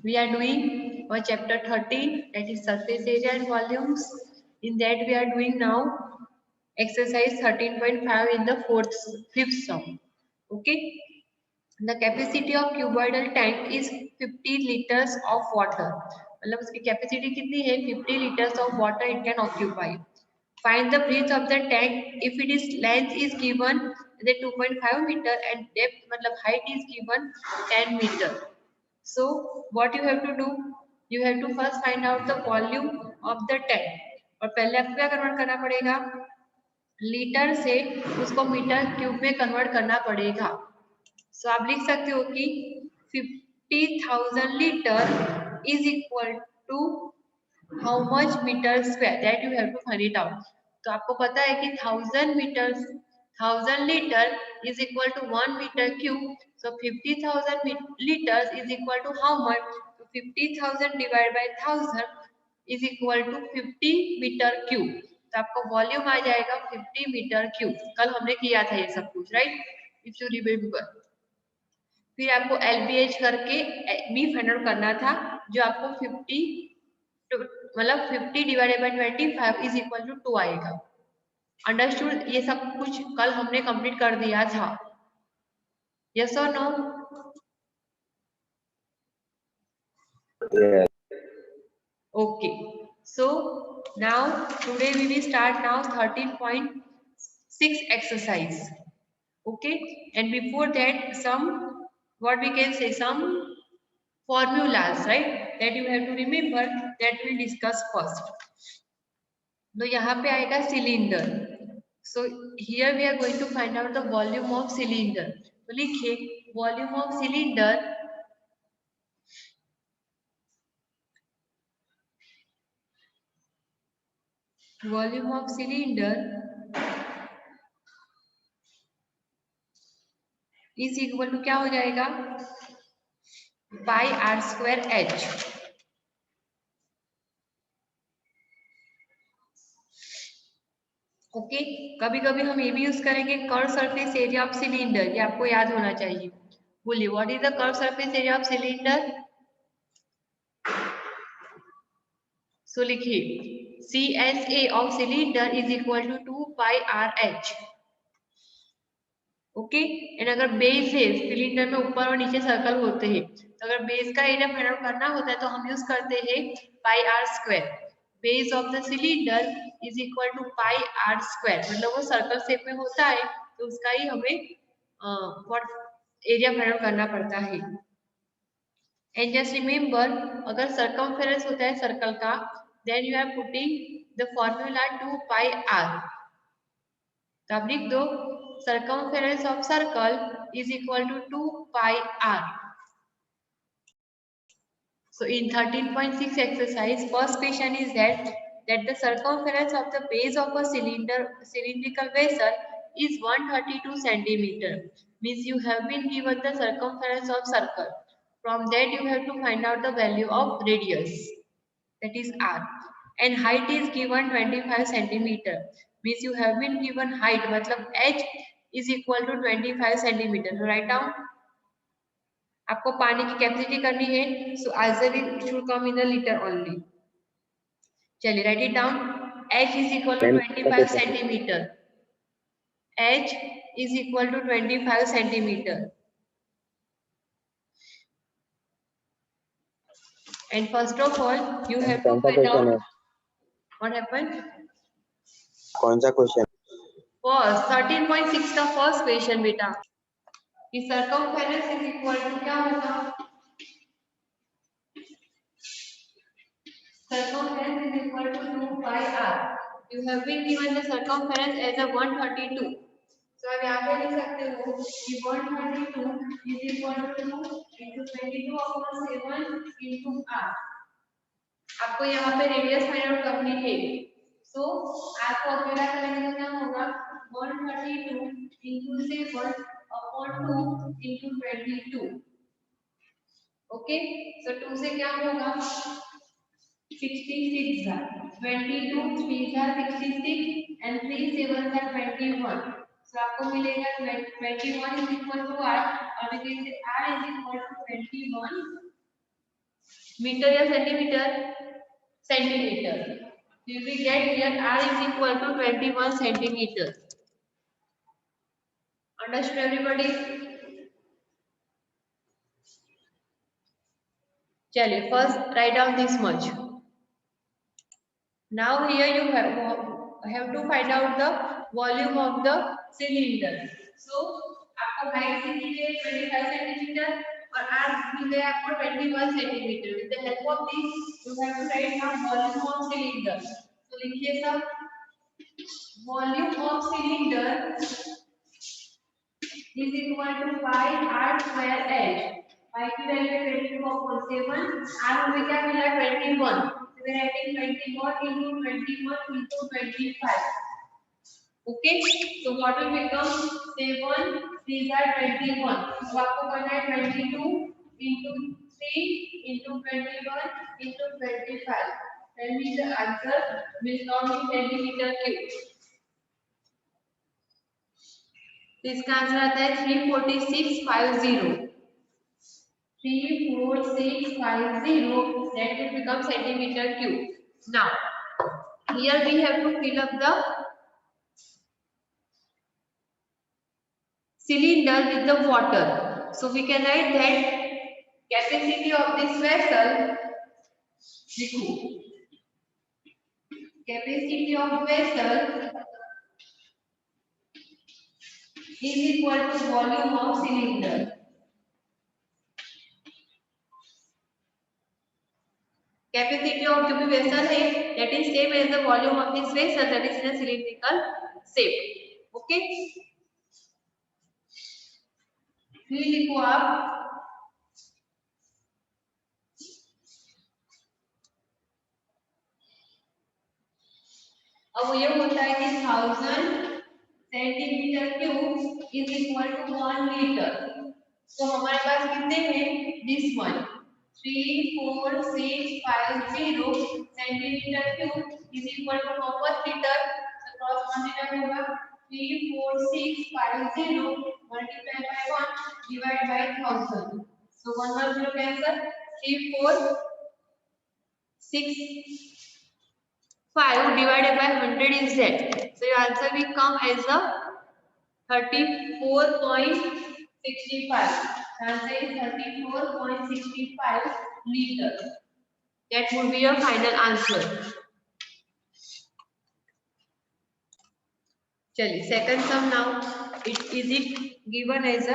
We are doing our chapter 13, that is surface area and volumes. In that we are doing now exercise 13.5 in the fifth sum. Okay. The capacity of cuboidal tank is 50 liters of water. मतलब उसकी capacity कितनी है? 50 liters of water it can occupy. Find the breadth of the tank if it is length is given the 2.5 meter and depth मतलब height is given 10 meter. So what you have to do? You have to first find out the volume of the tank. और पहले आपको क्या convert करना पड़ेगा? Litre से उसको metre cube में कन्वर्ट करना पड़ेगा. So आप लिख सकते हो कि 50,000 litre is equal to how much meter square, that you have to find it out. तो आपको पता है कि 1000 litre is equal to 1 meter cube. So 50,000 liters is equal to how much? So 50,000 divided by 1000 is equal to 50 meter cube. तो आपका volume आ जाएगा 50 metre cube. कल हमने किया था ये सब कुछ, राइट? If you remember. फिर आपको LBH करके बी फाइंड आउट करना था, जो आपको 50 मतलब 50 divided by 25 is equal to 2 आएगा. अंडरस्टूड? ये सब कुछ कल हमने कंप्लीट कर दिया था. यस और no? Okay. So now today we will start now 13.6 exercise. Okay, and before that some, what we can say, some formulas, right, that you have to remember, that we'll discuss first. तो यहाँ पे आएगा cylinder. So here we are going to find out the volume of cylinder. तो लिखिए volume of cylinder is equal to क्या हो जाएगा? pi r square h. Okay. कभी कभी हम ये भी यूज करेंगे curve surface area of cylinder. ये आपको याद होना चाहिए. बोलिए what is the curve surface area of cylinder? So लिखिए CSA of cylinder is equal to 2 pi RH. Okay. And अगर बेस है सिलेंडर में, ऊपर और नीचे सर्कल होते हैं, तो अगर बेस का एरिया फाइंड आउट करना होता है तो हम यूज करते हैं pi r square. Base of the cylinder is equal to pi r square. मतलब वो सर्कल शेप में होता है तो उसका ही हमें एरिया फाइंड आउट करना पड़ता है. एंड जस्ट रिमेम्बर, अगर सर्कमफेरेंस होता है सर्कल का, then you are putting the formula 2 pi R. तो आप लिख दो circumference of circle is equal to 2 pi r. So in 13.6 exercise, first question is that the circumference of the base of a cylindrical vessel is 132 centimeter. Means you have been given the circumference of circle. From that you have to find out the value of radius, that is r. And height is given 25 centimeter. Means you have been given height, मतलब h is equal to 25 centimeter. So write down. आपको पानी की capacity करनी है, so answer should come in the liter only. चलिए write it down. h is equal to 25 centimeter. h is equal to 25 centimeter. And first of all, you have to find out what happened. कौन सा question? First 13.6 का first question बेटा. कि circumference is equal to क्या होगा? Circumference is equal to 2 pi r. You have been given the circumference as a 132. So आप यहाँ पे लिख सकते हो कि 132 is equal to 2 into 22/7 into r. आपको यहाँ पे रेडियस फाइंड आउट करनी है. So आपको अकेला करने का क्या होगा? 132 into 7/2 into 22. Okay. So 2 से क्या होगा? 66 are 22, 3 are 66 and 3 7 are 21. So आपको मिलेगा 21 is equal to r, और we can say r is equal to 21 metre या centimetre? Centimetre. You will get here r is equal to 21 centimeter. Understood everybody? चलिए first write down this much. Now here you have to find out the volume of the cylinder. So आपको height मिली है 25 centimeter और r मिल गया आपको 21 centimeter. With the help of this you have to write down volume of cylinder. So लिखिए सब. Volume of cylinder is equal to pi r square h. Pi की value 22.7, r हमें क्या मिला 21. So we are writing 21 into 21 into 25. Okay, so what will become 7 3 are 21. So आपको करना है 22 into 3 into 21 into 25. Tell me the answer will come in centimeter cube. तो इसका answer आता है 34650. 34650 that will become centimeter cube. Now here we have to fill up the cylinder with the water. So we can write that capacity of this vessel, capacity of vessel is equal to volume of cylinder. Capacity of जो भी vessel है that is same as the volume of this vessel that is in a cylindrical shape. Okay. फिर लिखो आप अब ये होता है कि 1000 centimetre cube is equal to 1 litre. तो हमारे पास कितने हैं? This one 34650 centimetre cube is equal to 1 litre. तो क्रॉस मल्टीप्लाई होगा 34650 multiply by 1 divide by 1000. So 110 cancel. 346 divided by 100 is that. So your answer will come as a 34.65. Answer is 34.65 liters. That would be your final answer. Chali, second sum now. It given as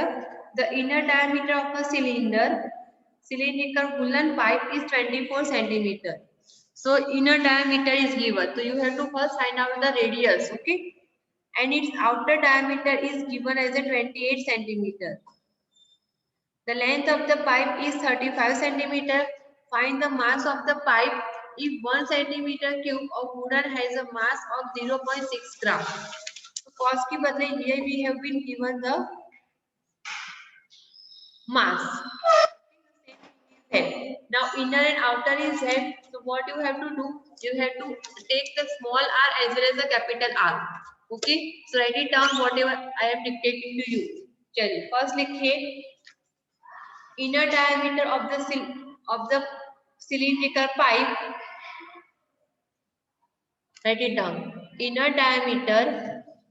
the inner diameter of a cylindrical woolen pipe is 24 centimeter. So inner diameter is given. So you have to first find out the radius, okay? And its outer diameter is given as a 28 centimeter. The length of the pipe is 35 centimeter. Find the mass of the pipe if 1 centimeter cube of wooden has a mass of 0.6 gram. So cost की बदले here we have been given the mass. Now inner and outer is head. So what you have to do? You have to take the small r as well as the capital R. Okay. So write it down whatever I am dictating to you. चलिए first लिखिए inner diameter of the cylindrical pipe. Write it down. Inner diameter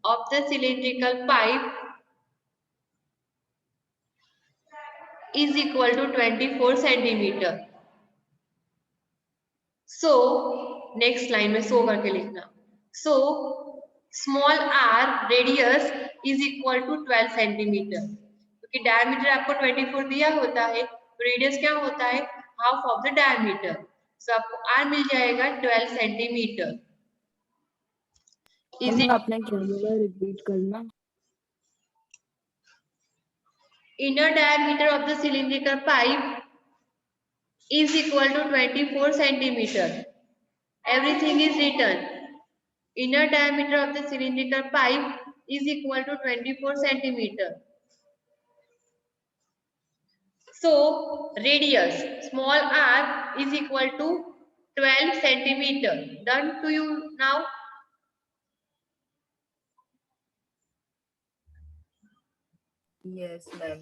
of the cylindrical pipe is equal to 24 centimeter. So next line में so करके लिखना. So small r radius is equal to 12 centimeter. क्योंकि diameter आपको 24 दिया होता है, तो radius क्या होता है? Half of the diameter. So आपको r मिल जाएगा 12 centimeter. Is it? आपने फॉर्मूला रिपीट करना. Inner diameter of the cylindrical pipe is equal to 24 centimeter. Everything is written. Inner diameter of the cylindrical pipe is equal to 24 centimeter. So radius small r is equal to 12 centimeter. Done to you now? Yes, ma'am.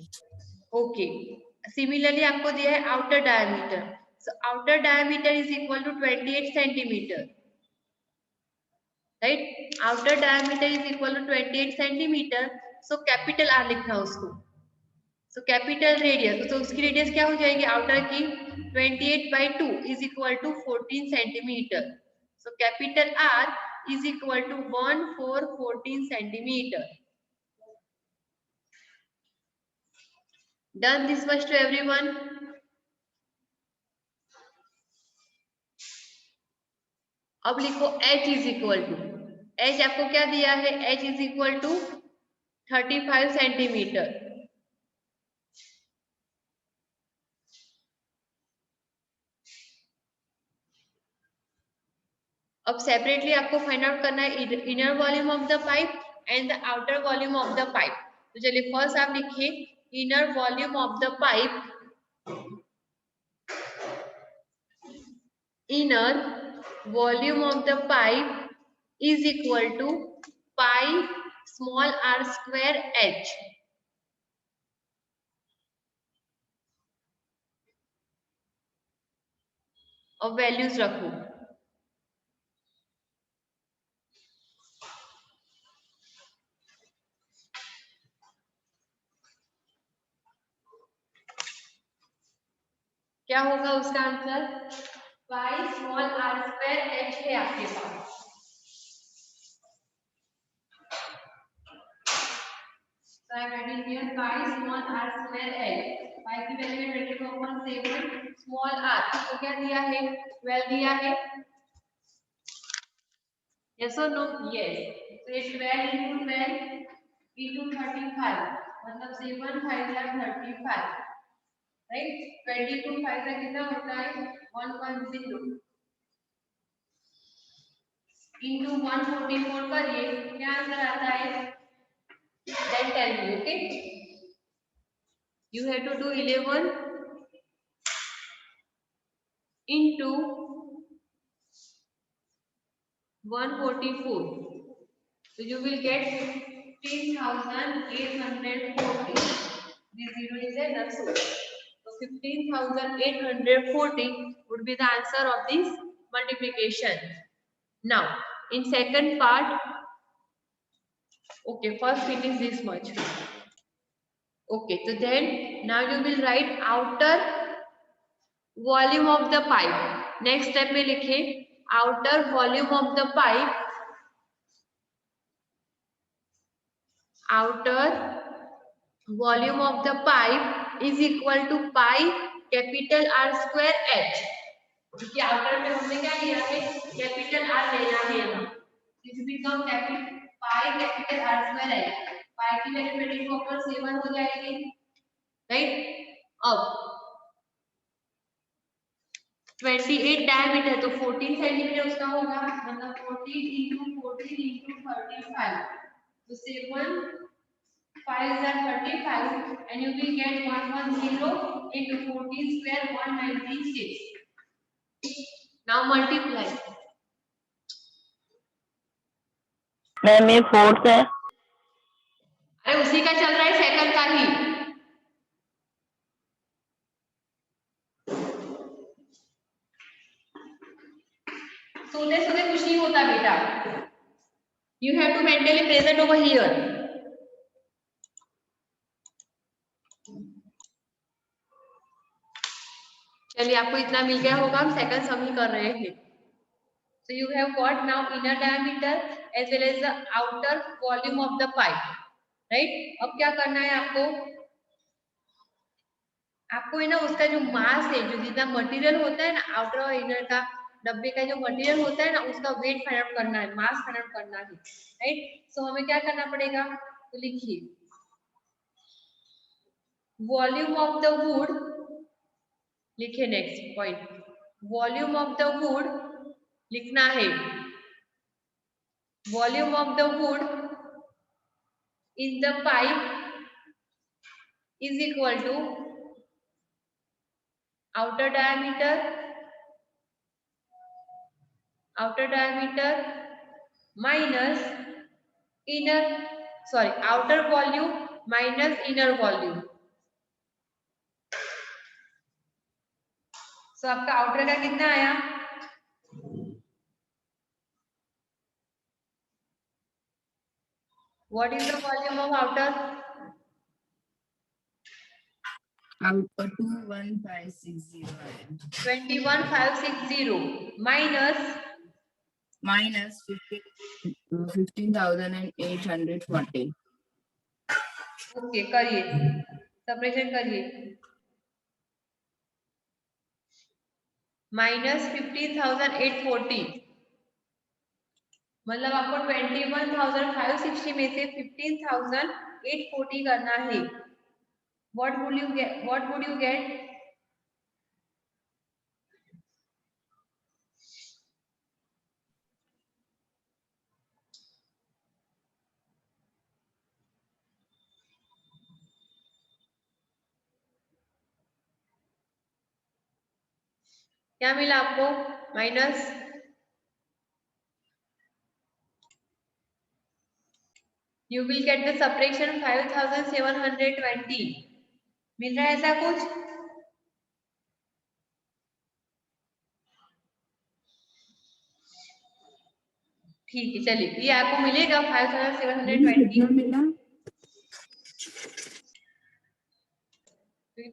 Okay. Similarly आपको दिया है outer diameter. So outer diameter is equal to 28 centimeter. Right? Outer diameter is equal to 28 centimeter. So capital R लिखना उसको. So capital radius. तो उसकी radius क्या हो जाएगी outer की 28/2 is equal to 14 centimeter. So capital R is equal to 1414 centimeter. Done this much to everyone. अब लिखो h is equal to, h आपको क्या दिया है, h is equal to 35 centimetre. अब सेपरेटली आपको फाइंड आउट करना है inner volume of the pipe and the outer volume of the pipe. तो चलिए फर्स्ट आप लिखिए inner volume of the pipe. Inner volume of the pipe is equal to pi small r square h. अब values रखो. क्या होगा उसका answer, pi small R square H है आपके पास. So I am writing here pi small r square h. pi की value है 24/7 स्मॉल r. तो क्या दिया है, 12 दिया है. Yes or no? Yes. So ये 12 into 12 into 35 मतलब 7 5 are 35. Right? 22 5 का कितना होता है 110 into 144 करिए क्या आंसर आता है. Then tell me, okay? You have to do 11 into 144. So you will get 15,840. This zero is a null. So 15,840 would be the answer of this multiplication. Now, in second part, okay, first finish this much. Okay, so then now you will write outer volume of the pipe. Next step में लिखे outer volume of the pipe. Outer volume of the pipe is equal to pi capital R square h. क्योंकि outer में हमने क्या लिया है, capital R लेना है ना. This become capital pi capital R square h. pi की वैल्यू 24/7 हो जाएगी. Right? अब 28 डायमीटर तो 14 सेंटीमीटर उसका होगा मतलब 14 into 14 into 35. So 7 5 are 35 and you will get 110 into 14 square 196. Now multiply. Ma'am ये फोर्थ है. अरे उसी का चल रहा है सेकंड का ही. सोते सोते कुछ नहीं होता बेटा. You have to mentally present over here. चलिए आपको इतना मिल गया होगा, हम सेकंड सम ही कर रहे हैं. So you have got now inner diameter as well as the outer volume of the pipe, right? अब क्या करना है आपको, है ना उसका जो मास है, जो जितना मटेरियल होता है ना आउटर और इनर का डब्बे का जो मटेरियल होता है ना उसका वेट फाइंड आउट करना है, मास फाइंड आउट करना है. राइट? सो हमें क्या करना पड़ेगा, तो लिखिए वॉल्यूम ऑफ द वुड. लिखिए next point, volume of the wood लिखना है. Volume of the wood in the pipe is equal to outer diameter minus outer volume minus inner volume. So आपका आउटर का कितना आया? What is the volume of outer? Outer 21560 है 21560 minus minus 15,840 okay करिए, सपरेशन करिए। माइनस 15,840 मतलब आपको 21,560 में से 15,840 करना है। What would you get? What would you get? क्या मिला आपको? Minus you will get the subtraction 5,720 मिल रहा है ऐसा कुछ? ठीक है चलिए, ये आपको मिलेगा 5,720 मिला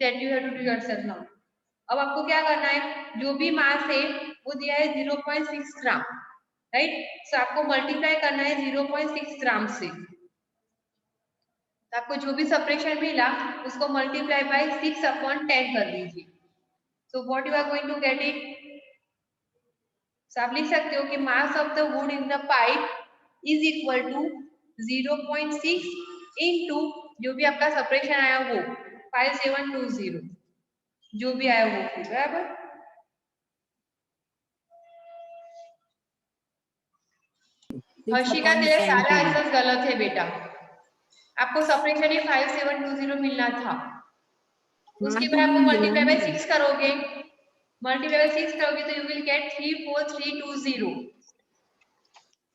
that you have to do yourself now। अब आपको क्या करना है, जो भी मास है वो दिया है 0.6 ग्राम, राइट? सो आपको मल्टीप्लाई करना है 0.6 ग्राम से। तो आपको जो भी सपरेशन मिला उसको मल्टीप्लाई बाय 6/10 कर दीजिए। So what you are going to get it? So आप लिख सकते हो कि mass of the wood in the pipe is equal to 0.6 into जो भी आपका सपरेशन आया वो 5720 जो भी आया वो, बराबर? हर्षिका तेरे सारे आंसर गलत है बेटा, आपको सपरेशन ही 5720 मिलना था। उसके बाद आपको मल्टीप्लाई बाय 6 करोगे, मल्टीप्लाई बाय 6 करोगे तो you will get 34320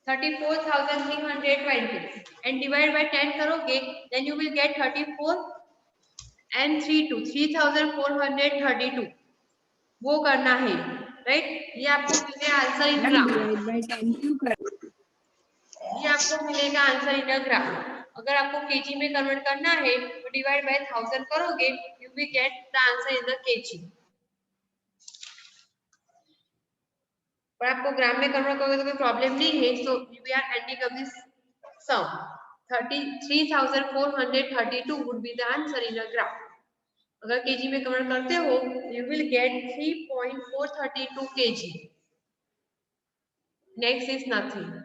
34,320 and divide by 10 करोगे then you will get 34 and 32 3,432 वो करना है, राइट? ये आपको मिलेगा आंसर इन ग्राम, ये आपको मिलेगा आंसर इन ग्राम। अगर आपको केजी में कन्वर्ट करना है तो डिवाइड बाय 1000 करोगे you will get the answer in the KG. पर आपको ग्राम में कन्वर्ट करोगे तो कोई प्रॉब्लम नहीं है। So we are ending up this sum 33,432 would be the answer in a gram. अगर केजी में कन्वर्ट करते हो you will get 3.432 kg। Next is nothing.